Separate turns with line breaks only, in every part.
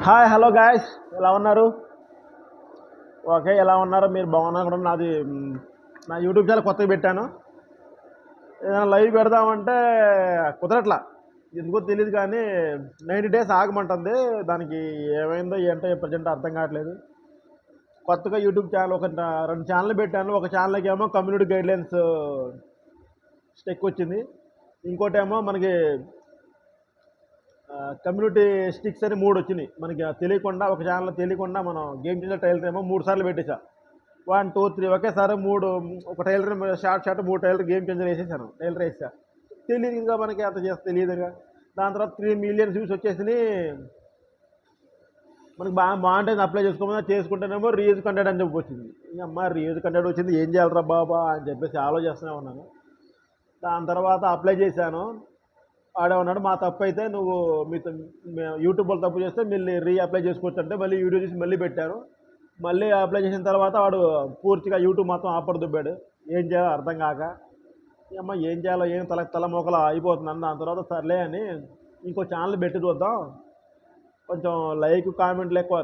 Hi hello guys, ఎలా ఉన్నారు? Okay, ఎలా ఉన్నారు? మీరు బాగున్నారు కూడా. నా యూట్యూబ్ ఛానల్ కొత్తగా పెట్టాను. ఏదైనా లైవ్ పెడదామంటే కుదరట్లా, ఎందుకో తెలియదు. కానీ 90 డేస్ ఆగమంటుంది. దానికి ఏమైందో ఏంటో ప్రజెంట్ అర్థం కావట్లేదు. కొత్తగా యూట్యూబ్ ఛానల్ రెండు ఛానల్ పెట్టాను. ఒక ఛానల్కి ఏమో కమ్యూనిటీ గైడ్లైన్స్ స్టెక్ వచ్చింది, ఇంకోటేమో మనకి కమ్యూనిటీ స్టిక్స్ అని 3 వచ్చినాయి. మనకి తెలియకుండా ఒక ఛానల్ తెలియకుండా మనం గేమ్ చేసే టైలర్ ఏమో 3 సార్లు పెట్టేసా. 1 2 3 ఒకేసారి 3, ఒక tailor short 3 tailor game changer వేసేసాను. టైలర్ వేసా, తెలియదు ఇంకా మనకి అంత చేస్తే తెలియదుగా. దాని తర్వాత 3 మిలియన్ వ్యూస్ వచ్చేసినాయి. మనకి బాగుంటుంది, అప్లై చేసుకుంటేనేమో రీయూజ్ కంటెంట్ అని చెప్పి వచ్చింది. అమ్మ రీయూజ్ కంటెంట్ వచ్చింది, ఏం చేయాలరా బాబా అని చెప్పేసి ఆలోచిస్తూనే ఉన్నాను. దాని తర్వాత అప్లై చేశాను. ఆడేమన్నాడు, మా తప్పు అయితే నువ్వు యూట్యూబ్ వాళ్ళు తప్పు చేస్తే మళ్ళీ అప్లై చేసుకోవచ్చు అంటే మళ్ళీ వీడియో చేసి మళ్ళీ పెట్టాను. మళ్ళీ అప్లై చేసిన తర్వాత వాడు పూర్తిగా యూట్యూబ్ మొత్తం ఆఫర్ దుబ్బాడు. ఏం చేయాలో అర్థం కాక అమ్మ ఏం చేయాలో ఏం తల మొక్కలు అయిపోతున్నాను. దాని తర్వాత సర్లే అని ఇంకో ఛానల్ పెట్టి చూద్దాం, కొంచెం లైక్ కామెంట్లు ఎక్కువ,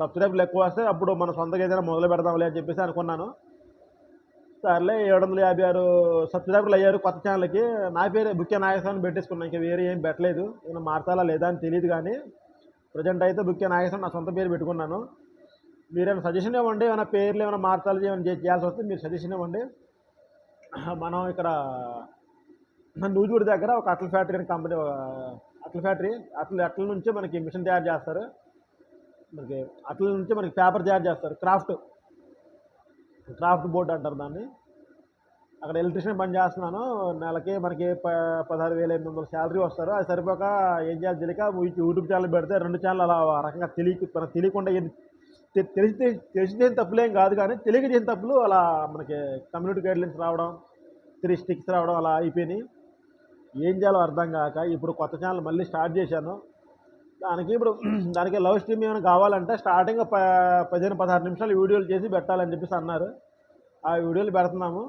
సబ్స్క్రైబ్లు ఎక్కువ వస్తే అప్పుడు మన సొంతగా ఏదైనా మొదలు పెడదాంలే అని చెప్పేసి అనుకున్నాను. సర్లే 756 సబ్స్క్రైబర్లు అయ్యారు కొత్త ఛానల్కి. నా పేరు బుక్కే నాగేశ్వరం పెట్టేసుకున్నాను, ఇంకా వేరే ఏం పెట్టలేదు. నేను మార్చాలా లేదా అని తెలియదు, కానీ ప్రజెంట్ అయితే బుక్కే నాగేశ్వరం నా సొంత పేరు పెట్టుకున్నాను. మీరేమైనా సజెషన్ ఇవ్వండి, ఏమైనా పేర్లు ఏమైనా మార్చాలి, ఏమైనా చేయాల్సి వస్తే మీరు సజెషన్ ఇవ్వండి. మనం ఇక్కడ నూజూరు దగ్గర ఒక అట్ల ఫ్యాక్టరీ అనే కంపెనీ, అట్ల ఫ్యాక్టరీ, అట్ల నుంచి మనకి మిషన్ తయారు చేస్తారు. మనకి అట్ల నుంచి మనకి పేపర్ తయారు చేస్తారు, క్రాఫ్ట్ బోర్డు అంటారు దాన్ని. అక్కడ ఎలక్ట్రీషియన్ పని చేస్తున్నాను. నెలకి మనకి 16,800 శాలరీ వస్తారు. అది సరిపోక ఏం చేయాలి తెలియక యూట్యూబ్ ఛానల్ పెడితే 2 ఛానల్ అలా రకంగా మనకు తెలియకుండా తెలిసి తప్పులేం కాదు, కానీ తెలియక చేసిన తప్పులు అలా మనకి కమ్యూనిటీ గైడ్లైన్స్ రావడం, 3 స్టిక్స్ రావడం అలా అయిపోయినాయి. ఏం చేయాలో అర్థం కాక ఇప్పుడు కొత్త ఛానల్ మళ్ళీ స్టార్ట్ చేశాను. దానికి లవ్ స్ట్రీమ్ ఏమైనా కావాలంటే స్టార్టింగ్ 15-16 నిమిషాలు వీడియోలు చేసి పెట్టాలని చెప్పేసి అన్నారు. ఆ వీడియోలు పెడుతున్నాము.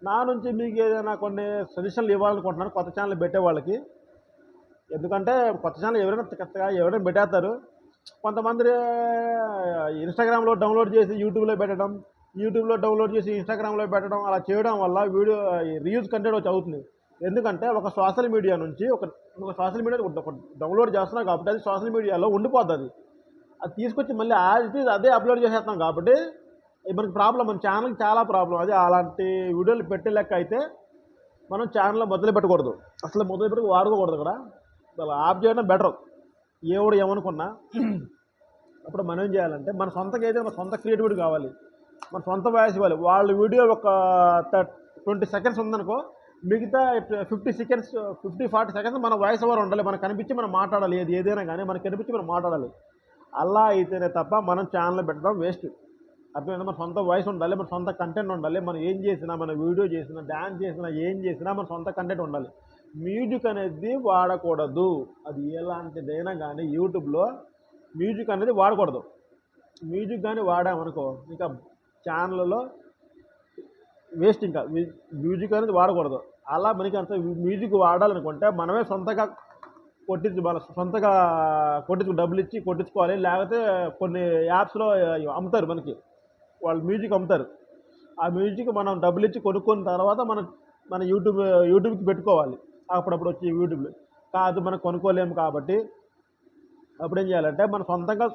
నా నుంచి మీకు ఏదైనా కొన్ని సజెషన్లు ఇవ్వాలనుకుంటున్నాను కొత్త ఛానల్ పెట్టే వాళ్ళకి. ఎందుకంటే కొత్త ఛానల్ ఎవరైనా పెట్టేస్తారు. కొంతమంది ఇన్స్టాగ్రామ్లో డౌన్లోడ్ చేసి యూట్యూబ్లో పెట్టడం, యూట్యూబ్లో డౌన్లోడ్ చేసి ఇన్స్టాగ్రామ్లో పెట్టడం, అలా చేయడం వల్ల వీడియో రీయూజ్ కంటెంట్ వచ్చి అవుతుంది. ఎందుకంటే ఒక సోషల్ మీడియా నుంచి ఒక డౌన్లోడ్ చేస్తున్నాం కాబట్టి అది సోషల్ మీడియాలో ఉండిపోతుంది. అది తీసుకొచ్చి మళ్ళీ అదే అప్లోడ్ చేసేస్తాం కాబట్టి మనకి ప్రాబ్లం, మన ఛానల్కి చాలా ప్రాబ్లం. అది అలాంటి వీడియోలు పెట్టే లెక్క అయితే మనం ఛానల్లో మొదలు పెట్టకూడదు, అసలు మొదలు పెట్టి వాడుకోకూడదు. కూడా అలా ఆఫ్ చేయడం బెటర్. ఎవడు ఏమనుకున్నా అప్పుడు మనం ఏం చేయాలంటే మన సొంతగా అయితే మన సొంత క్రియేటివిటీ కావాలి, మన సొంత వాయిస్ ఇవ్వాలి. వాళ్ళ వీడియో ఒక 20 సెకండ్స్ ఉందనుకో, మిగతా 50 సెకండ్స్ 40 సెకండ్స్ మన వాయిస్ ఓవర్ ఉండాలి. మనకు కనిపించి మనం మాట్లాడాలి, ఏదైనా కానీ మనకు కనిపించి మనం మాట్లాడాలి. అలా అయితేనే తప్ప మనం ఛానల్ పెట్టడం వేస్ట్. అర్థమైందా? మన సొంత వాయిస్ ఉండాలి, మన సొంత కంటెంట్ ఉండాలి. మనం ఏం చేసినా, మన వీడియో చేసినా, డ్యాన్స్ చేసినా, ఏం చేసినా మన సొంత కంటెంట్ ఉండాలి. మ్యూజిక్ అనేది వాడకూడదు. అది ఎలాంటిదైనా కానీ యూట్యూబ్లో మ్యూజిక్ అనేది వాడకూడదు. మ్యూజిక్ కానీ వాడామనుకో ఇంకా ఛానల్లో వేస్ట్. ఇంకా మ్యూజిక్ అనేది వాడకూడదు. అలా మనకి అంత మ్యూజిక్ వాడాలనుకుంటే మనమే సొంతగా డబ్బులు ఇచ్చి కొట్టించుకోవాలి. లేకపోతే కొన్ని యాప్స్లో అమ్ముతారు, మనకి వాళ్ళు మ్యూజిక్ అమ్ముతారు. ఆ మ్యూజిక్ మనం డబ్బులు ఇచ్చి కొనుక్కున్న తర్వాత మన యూట్యూబ్కి పెట్టుకోవాలి. అప్పుడప్పుడు వచ్చి యూట్యూబ్లో కాదు, మనం కొనుక్కోలేము. కాబట్టి అప్పుడు ఏం చేయాలంటే మన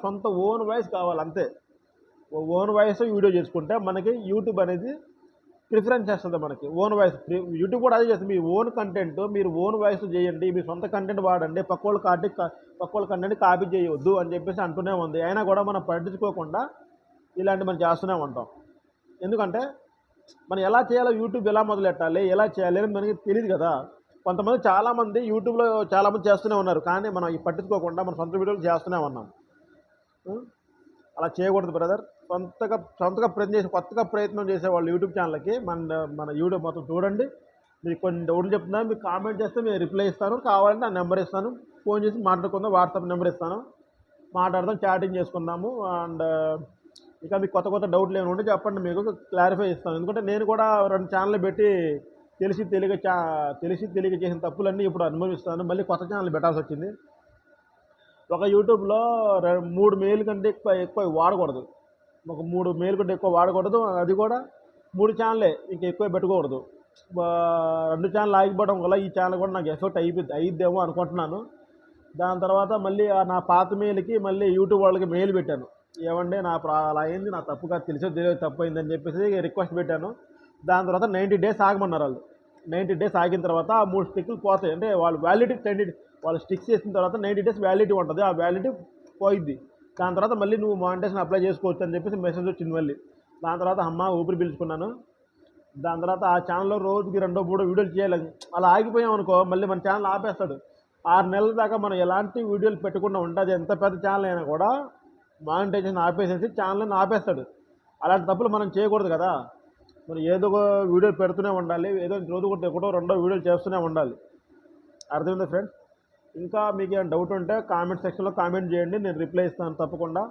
సొంత ఓన్ వాయిస్ కావాలి, అంతే. ఓన్ వాయిస్ వీడియో చేసుకుంటే మనకి యూట్యూబ్ అనేది ప్రిఫరెన్స్ చేస్తుంది. మనకి ఓన్ వాయిస్ యూట్యూబ్ కూడా అదే చేస్తుంది. మీ ఓన్ కంటెంట్ మీరు ఓన్ వాయిస్ చేయండి, మీ సొంత కంటెంట్ వాడండి, పక్క వాళ్ళ కంటెంట్ కాపీ చేయవద్దు అని చెప్పేసి అంటూనే ఉంది. అయినా కూడా మనం పట్టించుకోకుండా ఇలాంటి మనం చేస్తూనే ఉంటాం. ఎందుకంటే మనం ఎలా చేయాలో, యూట్యూబ్ ఎలా మొదలెట్టాలి, ఎలా చేయాలి అని మనకి తెలియదు కదా. చాలామంది యూట్యూబ్లో చాలామంది చేస్తూనే ఉన్నారు, కానీ మనం పట్టించుకోకుండా మన సొంత వీడియోలు చేస్తూనే ఉన్నాం. అలా చేయకూడదు బ్రదర్. కొత్తగా ప్రయత్నం చేసేవాళ్ళు యూట్యూబ్ ఛానల్కి మన యూట్యూబ్ మొత్తం చూడండి. మీకు కొన్ని డౌట్లు చెప్తున్నాను, మీకు కామెంట్ చేస్తే నేను రిప్లై ఇస్తాను. కావాలంటే నా నెంబర్ ఇస్తాను, ఫోన్ చేసి మాట్లాడుకుందాం. వాట్సాప్ నెంబర్ ఇస్తాను, మాట్లాడదాం, చాటింగ్ చేసుకుందాము. అండ్ ఇంకా మీకు కొత్త డౌట్లు ఏమైనా ఉంటే చెప్పండి, మీకు క్లారిఫై ఇస్తాను. ఎందుకంటే నేను కూడా 2 ఛానల్ పెట్టి తెలిసి తెలియక చేసిన తప్పులన్నీ ఇప్పుడు అనుభవిస్తాను. మళ్ళీ కొత్త ఛానల్ పెట్టాల్సి వచ్చింది. ఒక యూట్యూబ్లో 3 మెయిల్ కంటే ఎక్కువ వాడకూడదు. ఒక 3 మెయిల్ కంటే ఎక్కువ వాడకూడదు. అది కూడా 3 ఛానలే, ఇంకా ఎక్కువ పెట్టుకోకూడదు. 2 ఛానల్ ఆగిపోవడం వల్ల ఈ ఛానల్ కూడా నాకు ఎఫెక్ట్ అయిద్దేమో అనుకుంటున్నాను. దాని తర్వాత మళ్ళీ నా పాత మెయిల్కి మళ్ళీ యూట్యూబ్ వాళ్ళకి మెయిల్ పెట్టాను. ఏమంటే అలా అయింది, నా తప్పు కాదు, తెలియదు తప్పు అయిందని చెప్పేసి రిక్వెస్ట్ పెట్టాను. దాని తర్వాత 90 డేస్ ఆగమన్నారు వాళ్ళు. 90 డేస్ ఆగిన తర్వాత ఆ 3 స్టిక్లు పోతాయి. అంటే వాళ్ళు వ్యాలిడిటీ 10 వాళ్ళు స్టిక్స్ చేసిన తర్వాత 90 డేస్ వ్యాలిడిటీ ఉంటుంది. ఆ వ్యాలిడిటీ పోయిద్ది. దాని తర్వాత మళ్ళీ నువ్వు మానిటైజేషన్ అప్లై చేసుకోవచ్చు అని చెప్పేసి మెసేజ్ వచ్చింది మళ్ళీ. దాని తర్వాత ఊపిరి పీల్చుకున్నాను. దాని తర్వాత ఆ ఛానల్లో రోజుకి 2-3 వీడియోలు చేయాలి. అలా ఆగిపోయాం అనుకో మళ్ళీ మన ఛానల్ ఆపేస్తాడు. 6 నెలల దాకా మనం ఎలాంటి వీడియోలు పెట్టకుండా ఉంటుంది. ఎంత పెద్ద ఛానల్ అయినా కూడా మానిటైజేషన్ ఆపేసేసి ఛానల్ని ఆపేస్తాడు. అలాంటి తప్పులు మనం చేయకూడదు కదా. మనం ఏదో ఒక వీడియో పెడుతూనే ఉండాలి. ఏదో రోజు ఒకటో రెండో వీడియోలు చేస్తూనే ఉండాలి. అర్థమైందా ఫ్రెండ్స్? ఇంకా మీకు ఏమైనా డౌట్ ఉంటే కామెంట్ సెక్షన్లో కామెంట్ చేయండి, నేను రిప్లై ఇస్తాను తప్పకుండా.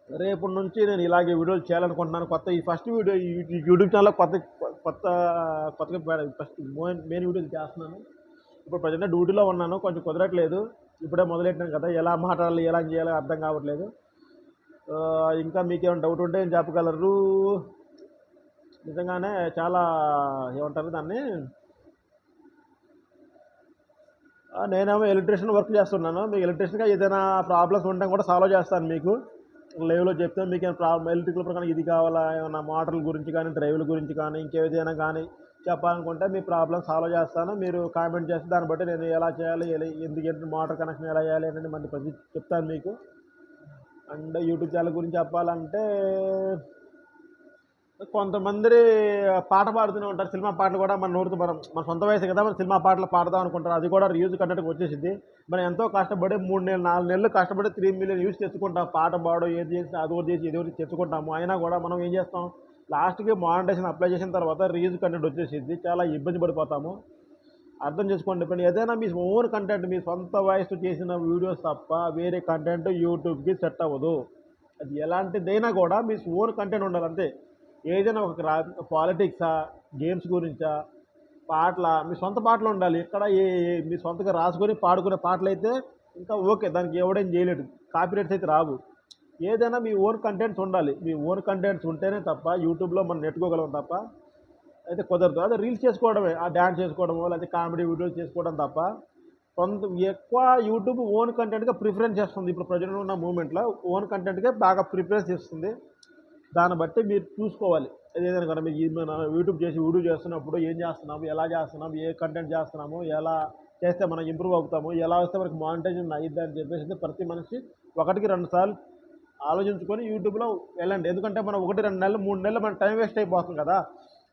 రేపటి నుంచి నేను ఇలాగే వీడియోలు చేయాలనుకుంటున్నాను. ఈ ఫస్ట్ వీడియో ఈ యూట్యూబ్ ఛానల్లో కొత్తగా ఫస్ట్ మెయిన్ వీడియోలు చేస్తున్నాను. ఇప్పుడు ప్రజెంట్ డ్యూటీలో ఉన్నాను, కొంచెం కుదరట్లేదు. ఇప్పుడే మొదలెట్టాను కదా, ఎలా మాట్లాడాలి ఎలా చేయాలో అర్థం కావట్లేదు. ఇంకా మీకు ఏమైనా డౌట్ ఉంటే ఏం చెప్పగలరు? నిజంగానే చాలా ఏమంటారు దాన్ని, నేనేమో ఎలక్ట్రీషియన్ వర్క్ చేస్తున్నాను. మీకు ఎలక్ట్రీషియన్గా ఏదైనా ప్రాబ్లమ్స్ ఉంటే కూడా సాల్వ్ చేస్తాను. మీకు లైవ్లో చెప్తే మీకు ఏమైనా ఎలక్ట్రికల్ ప్రకారం ఇది కావాలా, ఏమైనా మోటార్ల గురించి కానీ డ్రైవ్ల గురించి కానీ ఇంకేదైనా కానీ చెప్పాలనుకుంటే మీ ప్రాబ్లమ్ సాల్వ్ చేస్తాను. మీరు కామెంట్ చేస్తే దాన్ని బట్టి నేను ఎలా చేయాలి, ఎందుకంటే మోటార్ కనెక్షన్ ఎలా చేయాలి అనేది మళ్ళీ ప్రతి చెప్తాను మీకు. అండ్ యూట్యూబ్ ఛానల్ గురించి చెప్పాలంటే కొంతమంది పాట పాడుతూనే ఉంటారు. సినిమా పాటలు కూడా మన నోటితో మన సొంత వయసు కదా, మన సినిమా పాటలు పాడదాం అనుకుంటారు. అది కూడా రివ్యూస్ కంటెంట్కి వచ్చేసింది. మనం ఎంతో కష్టపడి 3 నెలలు 4 నెలలు కష్టపడి 3 మిలియన్ వ్యూస్ తెచ్చుకుంటాం. పాట పాడు ఏది చేసి అది ఒకటి చేసి ఇది ఒకటి తెచ్చుకుంటాము. అయినా కూడా మనం ఏం చేస్తాం, లాస్ట్కి మానిటైజేషన్ అప్లై చేసిన తర్వాత రివ్యూస్ కంటెంట్ వచ్చేసింది. చాలా ఇబ్బంది పడిపోతాము. అర్థం చేసుకోండి. ఇప్పుడు ఏదైనా మీ ఓన్ కంటెంట్, మీ సొంత వాయిస్ చేసిన వీడియోస్ తప్ప వేరే కంటెంట్ యూట్యూబ్కి సెట్ అవ్వదు. అది ఎలాంటిదైనా కూడా మీ ఓన్ కంటెంట్ ఉండాలి అంతే. ఏదైనా ఒక పాలిటిక్సా, గేమ్స్ గురించా, పాటల మీ సొంత పాటలు ఉండాలి. ఇక్కడ మీ సొంతగా రాసుకొని పాడుకునే పాటలు అయితే ఇంకా ఓకే, దానికి ఎవడేం చేయలేడు, కాపీరైట్స్ అయితే రావు. ఏదైనా మీ ఓన్ కంటెంట్స్ ఉండాలి. మీ ఓన్ కంటెంట్స్ ఉంటేనే తప్ప యూట్యూబ్లో మనం నెట్టుకోగలం తప్ప అయితే కుదరదు. అదే రీల్స్ చేసుకోవడమే, ఆ డ్యాన్స్ చేసుకోవడమో లేకపోతే కామెడీ వీడియోస్ చేసుకోవడం తప్ప ఎక్కువ యూట్యూబ్ ఓన్ కంటెంట్గా ప్రిఫరెన్స్ చేస్తుంది. ఇప్పుడు ప్రజెంట్ ఉన్న మూమెంట్లో ఓన్ కంటెంట్గా బాగా ప్రిఫరెన్స్ ఇస్తుంది. దాన్ని బట్టి మీరు చూసుకోవాలి. ఏదైనా కదా మీరు మన యూట్యూబ్ చేసి వీడియో చేస్తున్నప్పుడు ఏం చేస్తున్నాము, ఎలా చేస్తున్నాము, ఏ కంటెంట్ చేస్తున్నాము, ఎలా చేస్తే మనం ఇంప్రూవ్ అవుతాము, ఎలా వస్తే మనకి మానిటైజేషన్ అయ్యిద్ది అని చెప్పేసి ప్రతి మనిషి 1-2 సార్లు ఆలోచించుకొని యూట్యూబ్లో వెళ్ళండి. ఎందుకంటే మనం 1-2 నెలలు 3 నెలలు మన టైం వేస్ట్ అయిపోతుంది కదా.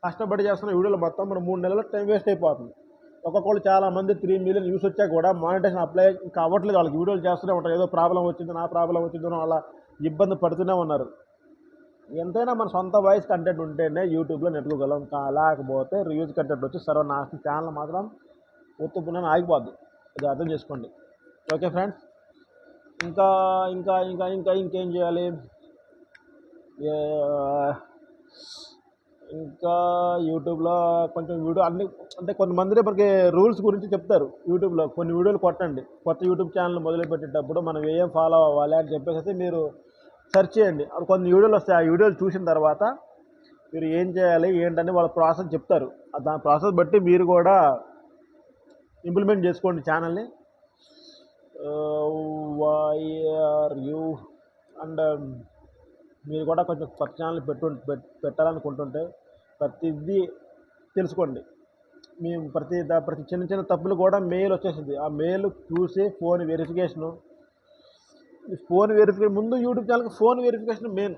కష్టపడి చేస్తున్న వీడియోలు మొత్తం మనం 3 నెలలు టైం వేస్ట్ అయిపోతుంది. ఒక్కొక్కళ్ళు చాలామంది 3 మిలియన్ వ్యూస్ వచ్చాక కూడా మానిటైజేషన్ అప్లై ఇంకా అవ్వట్లేదు. వాళ్ళకి వీడియోలు చేస్తూనే ఉంటారు. ఏదో ప్రాబ్లం వచ్చింది, నా ప్రాబ్లం వచ్చిందో అలా ఇబ్బంది పడుతూనే ఉన్నారు. ఎంతైనా మన సొంత వాయిస్ కంటెంట్ ఉంటేనే యూట్యూబ్లో నెట్టుకోగలం. లేకపోతే రివ్యూస్ కంటెంట్ వచ్చి సర్వనాశనం, ఛానల్ మాత్రం ఉత్తుపునని ఆగిపోద్ది. అది అర్థం చేసుకోండి. ఓకే ఫ్రెండ్స్, ఇంకా ఇంకా ఇంకా ఇంకా ఇంకేం చేయాలి, ఇంకా యూట్యూబ్లో కొంచెం వీడియో అన్ని అంటే కొంతమంది మనకి రూల్స్ గురించి చెప్తారు. యూట్యూబ్లో కొన్ని వీడియోలు కొట్టండి. కొత్త యూట్యూబ్ ఛానల్ మొదలుపెట్టేటప్పుడు మనం ఏం ఫాలో అవ్వాలి అని చెప్పేసి మీరు సెర్చ్ చేయండి. అప్పుడు కొన్ని వీడియోలు వస్తాయి. ఆ వీడియోలు చూసిన తర్వాత మీరు ఏం చేయాలి ఏంటని వాళ్ళ ప్రాసెస్ చెప్తారు. దాని ప్రాసెస్ బట్టి మీరు కూడా ఇంప్లిమెంట్ చేసుకోండి ఛానల్ని. YRU అండ్ మీరు కూడా కొంచెం కొత్త ఛానల్ పెట్టాలనుకుంటుంటే ప్రతిదీ తెలుసుకోండి. మేము ప్రతి చిన్న చిన్న తప్పులు కూడా మెయిల్ వచ్చేసింది. ఆ మెయిల్ చూసి ఫోన్ వెరిఫికేషన్ ముందు యూట్యూబ్ ఛానల్కి ఫోన్ వెరిఫికేషన్ మెయిన్.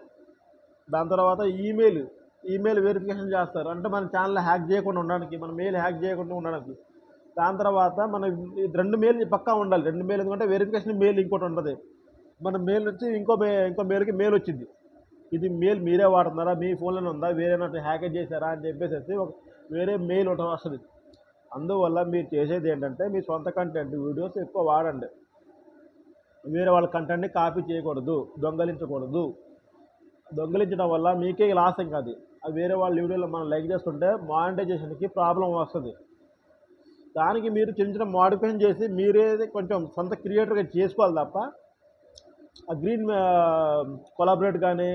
దాని తర్వాత ఈమెయిల్ వెరిఫికేషన్ చేస్తారు. అంటే మన ఛానల్ హ్యాక్ చేయకుండా ఉండడానికి, మన మెయిల్ హ్యాక్ చేయకుండా ఉండడానికి. దాని తర్వాత మన 2 మెయిల్ పక్కా ఉండాలి. 2 మెయిల్ ఎందుకంటే వెరిఫికేషన్ మెయిల్ ఇంకోటి ఉంటుంది. మన మెయిల్ నుంచి ఇంకో మెయిల్కి మెయిల్ వచ్చింది. ఇది మెయిల్ మీరే వాడుతున్నారా, మీ ఫోన్లోనే ఉందా, వేరే హ్యాక్ చేశారా అని చెప్పేసి వేరే మెయిల్ ఒకటి వస్తుంది. అందువల్ల మీరు చేసేది ఏంటంటే మీ సొంత కంటెంట్ వీడియోస్ ఎక్కువ వాడండి. వేరే వాళ్ళ కంటెంట్ని కాపీ చేయకూడదు, దొంగలించకూడదు. దొంగలించడం వల్ల మీకే లాస్ కాదు. అది వేరే వాళ్ళ వీడియోలో మనం లైక్ చేస్తుంటే మానిటైజేషన్కి ప్రాబ్లం వస్తుంది. దానికి మీరు చిన్న చిన్న మోడిఫికేషన్ చేసి మీరే కొంచెం సొంత క్రియేటర్గా చేసుకోవాలి తప్ప ఆ గ్రీన్ కొలాబరేట్ కానీ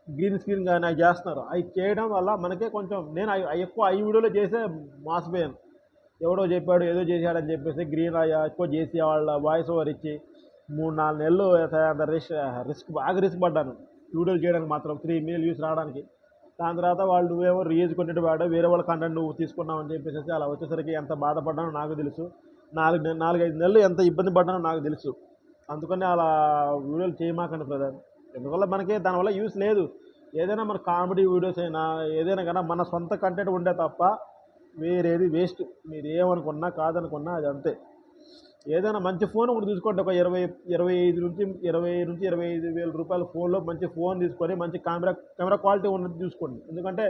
గ్రీన్ స్క్రీన్ కానీ అవి చేస్తున్నారు. అవి చేయడం వల్ల మనకే కొంచెం నేను ఎక్కువ ఈ వీడియోలో చేసే మోసపోయాను. ఎవడో చెప్పాడు ఏదో చేశాడని చెప్పేసి గ్రీన్ ఎక్కువ చేసి వాళ్ళ వాయిస్ ఓవర్ ఇచ్చి 3-4 నెలలు బాగా రిస్క్ పడ్డాను వీడియోలు చేయడానికి మాత్రం 3 మిలియన్ వ్యూస్ రావడానికి. దాని తర్వాత వాళ్ళు నువ్వేమో రీయూజ్ కంటెంట్ వాడా వేరే వాళ్ళ కంటెంట్ నువ్వు తీసుకున్నావు అని చెప్పేసి అలా వచ్చేసరికి ఎంత బాధపడ్డానో నాకు తెలుసు. 4-5 నెలలు ఎంత ఇబ్బంది పడ్డానో నాకు తెలుసు. అందుకని అలా వీడియోలు చేయమాకండి బ్రదర్. ఎందువల్ల మనకి దానివల్ల యూస్ లేదు. ఏదైనా మన కామెడీ వీడియోస్ అయినా ఏదైనా కానీ మన సొంత కంటెంట్ ఉండే తప్ప వేరేది వేస్ట్. మీరు ఏమనుకున్నా కాదనుకున్నా అది అంతే. ఏదైనా మంచి ఫోన్ ఒకటి తీసుకోండి. ఒక 20-25 రూపాయల ఫోన్లో మంచి ఫోన్ తీసుకొని మంచి కెమెరా క్వాలిటీ ఉన్నది చూసుకోండి. ఎందుకంటే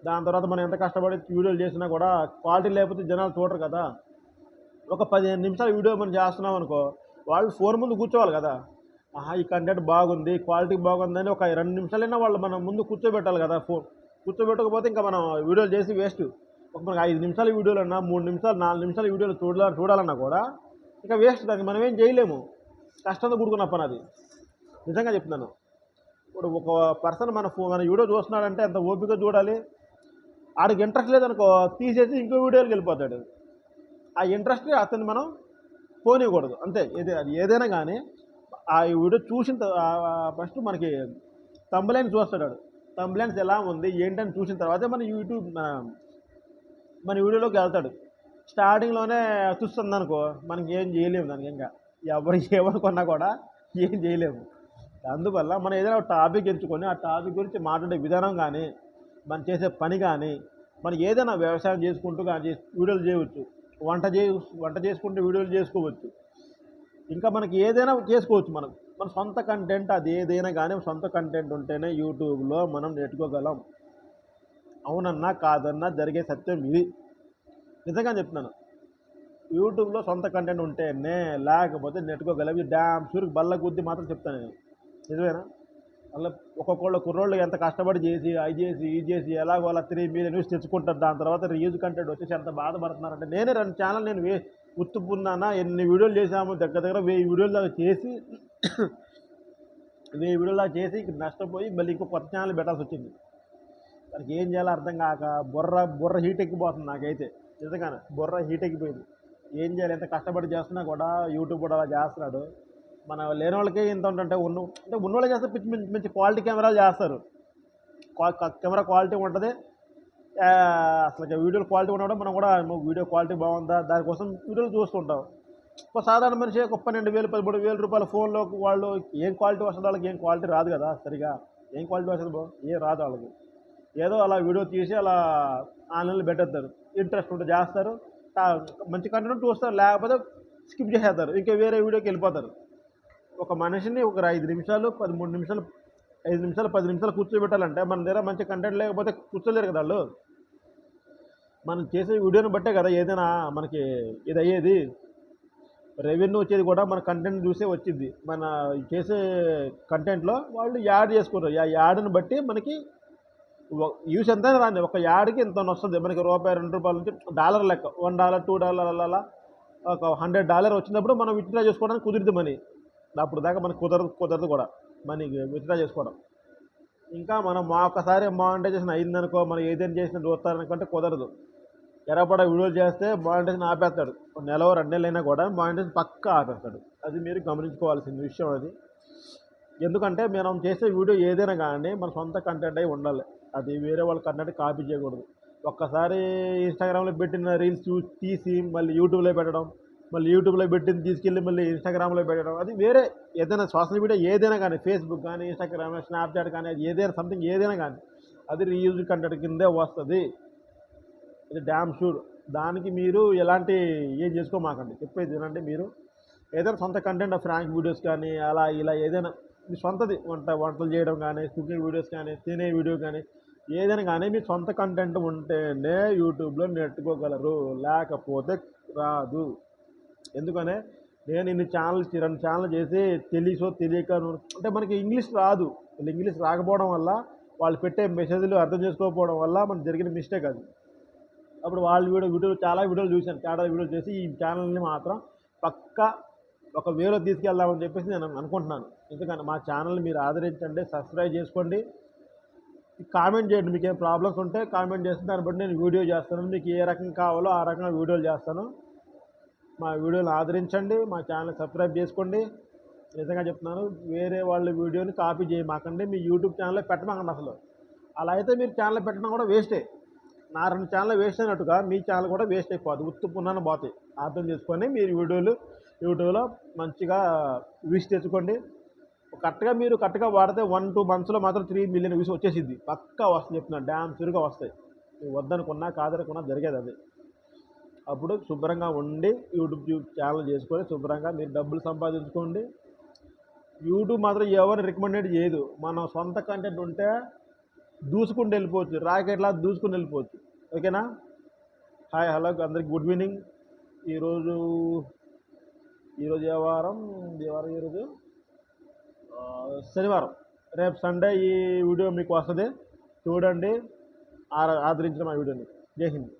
దాని తర్వాత మనం ఎంత కష్టపడి వీడియోలు చేసినా కూడా క్వాలిటీ లేకపోతే జనాలు చూడరు కదా. ఒక 15 నిమిషాల వీడియో మనం చేస్తున్నాం అనుకో, వాళ్ళు ఫోన్ ముందు కూర్చోవాలి కదా. ఈ కంటెంట్ బాగుంది, క్వాలిటీ బాగుందని ఒక 2 నిమిషాలైనా వాళ్ళు మనం ముందు కూర్చోబెట్టాలి కదా. కూర్చోబెట్టకపోతే ఇంకా మనం వీడియోలు చేసి వేస్ట్. ఒక మనకు 5 నిమిషాల వీడియోలన్నా 3 నిమిషాలు 4 నిమిషాల వీడియోలు చూడాలన్నా కూడా ఇంకా వేస్ట్. దానికి మనం ఏం చేయలేము. కష్టంతో కూడుకున్న పని అది. నిజంగా చెప్తున్నాను. ఇప్పుడు ఒక పర్సన్ మన వీడియో చూస్తున్నాడంటే ఎంత ఓపిక చూడాలి. ఆడికి ఇంట్రెస్ట్ లేదనుకో తీసేసి ఇంకో వీడియోకి వెళ్ళిపోతాడు. ఆ ఇంట్రెస్ట్ అతన్ని మనం పోనివ్వకూడదు అంతే. అది ఏదైనా కానీ ఆ వీడియో చూసిన ఫస్ట్ మనకి థంబ్నెయిల్ చూస్తాడు. థంబ్నెయిల్స్ ఎలా ఉంది ఏంటని చూసిన తర్వాతే మన వీడియోలోకి వెళ్తాడు. స్టార్టింగ్లోనే చూస్తుంది అనుకో మనకి ఏం చేయలేము. దానికి ఇంకా ఎవరు ఏమనుకున్నా కూడా ఏం చేయలేము. అందువల్ల మనం ఏదైనా ఒక టాపిక్ ఎంచుకొని ఆ టాపిక్ గురించి మాట్లాడే విధానం కానీ మనం చేసే పని కానీ మనం ఏదైనా వ్యవసాయం చేసుకుంటూ కానీ వీడియోలు చేయవచ్చు. వంట చేసుకుంటూ వీడియోలు చేసుకోవచ్చు. ఇంకా మనకి ఏదైనా చేసుకోవచ్చు. మన సొంత కంటెంట్ అది ఏదైనా కానీ సొంత కంటెంట్ ఉంటేనే యూట్యూబ్లో మనం నెట్టుకోగలం. అవునన్నా కాదన్నా జరిగే సత్యం ఇది. నిజంగా చెప్తున్నాను. యూట్యూబ్లో సొంత కంటెంట్ ఉంటేనే, లేకపోతే నెట్టుకోగలం. ఇది డ్యామ్ షూర్కి బల్ల గుద్ది మాత్రం చెప్తాను నేను. నిజమేనా? అలా ఒక్కొక్కళ్ళు కుర్రోళ్ళు ఎంత కష్టపడి చేసి ఇది చేసి ఎలాగో అలా 3 మిలియన్ వ్యూస్ తెచ్చుకుంటారు. దాని తర్వాత రీయూజ్ కంటెంట్ వచ్చేసి ఎంత బాధపడుతున్నారంటే నేనే 2 ఛానల్ నేను ఉత్తుపున్నానా ఎన్ని వీడియోలు చేసాము దగ్గర 1000 వీడియోలు దాకా చేసి 1000 వీడియోలు దాకా చేసి నష్టపోయి మళ్ళీ ఇంకో కొత్త ఛానల్ పెట్టాల్సి వచ్చింది. దానికి ఏం చేయాలో అర్థం కాక బుర్ర హీట్ ఎక్కిపోతుంది నాకైతే. నిజంగానే బుర్ర హీట్ ఎక్కిపోయింది. ఏం చేయాలి? ఎంత కష్టపడి చేస్తున్నా కూడా యూట్యూబ్ కూడా అలా చేస్తున్నాడు. మన లేని వాళ్ళకి ఇంత ఉంటుంటే ఉన్నోళ్ళు చేస్తే మంచి క్వాలిటీ కెమెరాలు చేస్తారు. కెమెరా క్వాలిటీ ఉంటుంది. అసలు వీడియో క్వాలిటీ ఉన్నప్పుడు మనం కూడా వీడియో క్వాలిటీ బాగుందా దానికోసం వీడియోలు చూస్తుంటాం. ఒక సాధారణ మనిషి ఒక 12,000 13,000 రూపాయల ఫోన్లో వాళ్ళు ఏం క్వాలిటీ వస్తుంది? వాళ్ళకి ఏం క్వాలిటీ రాదు కదా. సరిగా ఏం క్వాలిటీ వస్తుంది ఏం రాదు వాళ్ళకి. ఏదో అలా వీడియో తీసి అలా ఆన్లైన్లో పెట్టేస్తారు. ఇంట్రెస్ట్ ఉంటే చేస్తారు, మంచి కంటెంట్ చూస్తారు, లేకపోతే స్కిప్ చేసేస్తారు, ఇంకా వేరే వీడియోకి వెళ్ళిపోతారు. ఒక మనిషిని ఒక 5 నిమిషాలు 13 నిమిషాలు 5 నిమిషాలు 10 నిమిషాలు కూర్చోబెట్టాలంటే మన దగ్గర మంచి కంటెంట్ లేకపోతే కూర్చోలేరు కదా వాళ్ళు. మనం చేసే వీడియోని బట్టే కదా ఏదైనా మనకి ఇది అయ్యేది. రెవెన్యూ వచ్చేది కూడా మన కంటెంట్ చూసే వచ్చింది. మన చేసే కంటెంట్లో వాళ్ళు యాడ్ చేసుకుంటారు. ఆ యాడ్ని బట్టి మనకి యూస్ ఎంతైనా రాండి. ఒక యాడ్కి ఇంత వస్తుంది మనకి ₹1-2 నుంచి డాలర్ లెక్క $1 $2 అలా ఒక $100 వచ్చినప్పుడు మనం విత్డ్రా చేసుకోవడానికి కుదిరిద్ది మనీ. అప్పుడు దాకా మనకు కుదరదు కూడా మనీ విత్డ్రా చేసుకోవడం. ఇంకా మనం ఒక్కసారి మానిటైజేషన్ అయిందనుకో మనం ఏదైనా చేసినా చూస్తారనుకుంటే కుదరదు. ఎర్రపడ వీడియోలు చేస్తే మానిటైజేషన్ ఆపేస్తాడు. 1 నెల 2 నెలలు అయినా కూడా మానిటైజేషన్ పక్కా ఆపేస్తాడు. అది మీరు గమనించుకోవాల్సిన విషయం అది. ఎందుకంటే మనం చేసే వీడియో ఏదైనా కానీ మన సొంత కంటెంట్ అయి ఉండాలి. అది వేరే వాళ్ళ కంటెంట్ కాపీ చేయకూడదు. ఒక్కసారి ఇన్స్టాగ్రామ్లో పెట్టిన రీల్స్ తీసి మళ్ళీ యూట్యూబ్లో పెట్టడం, మళ్ళీ యూట్యూబ్లో పెట్టింది తీసుకెళ్ళి మళ్ళీ ఇన్స్టాగ్రామ్లో పెట్టడం, అది వేరే ఏదైనా సోషల్ మీడియా ఏదైనా కానీ ఫేస్బుక్ కానీ ఇన్స్టాగ్రామ్ స్నాప్చాట్ కానీ అది ఏదైనా సంథింగ్ ఏదైనా కానీ అది రీయూజ్ కంటెంట్ కిందే వస్తుంది. ఇది డ్యామ్ షూర్. దానికి మీరు ఎలాంటి ఏం చేసుకోమాకండి. చెప్పేది ఏంటంటే మీరు ఏదైనా సొంత కంటెంట్ ఫ్రాంక్ వీడియోస్ కానీ అలా ఇలా ఏదైనా మీ సొంతది వంటలు చేయడం కానీ కుకింగ్ వీడియోస్ కానీ తినే వీడియో కానీ ఏదైనా కానీ మీ సొంత కంటెంట్ ఉంటేనే యూట్యూబ్లో నెట్టుకోగలరు, లేకపోతే రాదు. ఎందుకనే నేను ఇన్ని 2 ఛానల్ చేసి తెలియక అంటే మనకి ఇంగ్లీష్ రాదు. ఇంగ్లీష్ రాకపోవడం వల్ల వాళ్ళు పెట్టే మెసేజ్లు అర్థం చేసుకోకపోవడం వల్ల మనకు జరిగిన మిస్టేక్ అది. అప్పుడు వాళ్ళ వీడియో చాలా వీడియోలు చూశాను, చాలా వీడియోలు చేసి ఈ ఛానల్ని మాత్రం పక్కా ఒక వేలో తీసుకెళ్దామని చెప్పేసి నేను అనుకుంటున్నాను. ఎందుకంటే మా ఛానల్ని మీరు ఆదరించండి, సబ్స్క్రైబ్ చేసుకోండి, కామెంట్ చేయండి. మీకు ఏం ప్రాబ్లమ్స్ ఉంటే కామెంట్ చేస్తే దాన్ని బట్టి నేను వీడియో చేస్తాను. మీకు ఏ రకం కావాలో ఆ రకంగా వీడియోలు చేస్తాను. మా వీడియోని ఆదరించండి, మా ఛానల్ సబ్స్క్రైబ్ చేసుకోండి. నిజంగా చెప్తున్నాను, వేరే వాళ్ళ వీడియోని కాపీ చేయమాకండి, మీ యూట్యూబ్ ఛానల్లో పెట్టమాకండి అసలు. అలా అయితే మీరు ఛానల్ పెట్టడం కూడా వేస్టే. నా 2 ఛానల్ వేస్ట్ అయినట్టుగా మీ ఛానల్ కూడా వేస్ట్ అయిపోద్ది, ఉత్తి పున్నాను పోతాయి. అర్థం చేసుకొని మీరు వీడియోలు యూట్యూబ్లో మంచిగా వ్యూస్ తెచ్చుకోండి. కరెక్ట్గా వాడితే 1-2 మంత్స్లో మాత్రం 3 మిలియన్ వ్యూస్ వచ్చేసిద్ది, పక్కా వస్తుంది చెప్తున్నాను, డ్యామ్ చురుగా వస్తాయి. మీరు వద్దనుకున్నా కాదనుకున్నా జరిగేది అది. అప్పుడు శుభ్రంగా ఉండి యూట్యూబ్ ఛానల్ చేసుకొని శుభ్రంగా మీరు డబ్బులు సంపాదించుకోండి. యూట్యూబ్ మాత్రం ఎవరు రికమెండెడ్ చేయదు. మనం సొంత కంటెంట్ ఉంటే దూసుకుంటూ వెళ్ళిపోవచ్చు, రాకెట్లా దూసుకుని వెళ్ళిపోవచ్చు. ఓకేనా? హాయ్, హలో అందరికి గుడ్ ఈవినింగ్. ఈరోజు ఏ వారం? ఈరోజు శనివారం. రేపు సండే ఈ వీడియో మీకు వస్తుంది, చూడండి, ఆదరించిన మా వీడియోని. జై హింద్.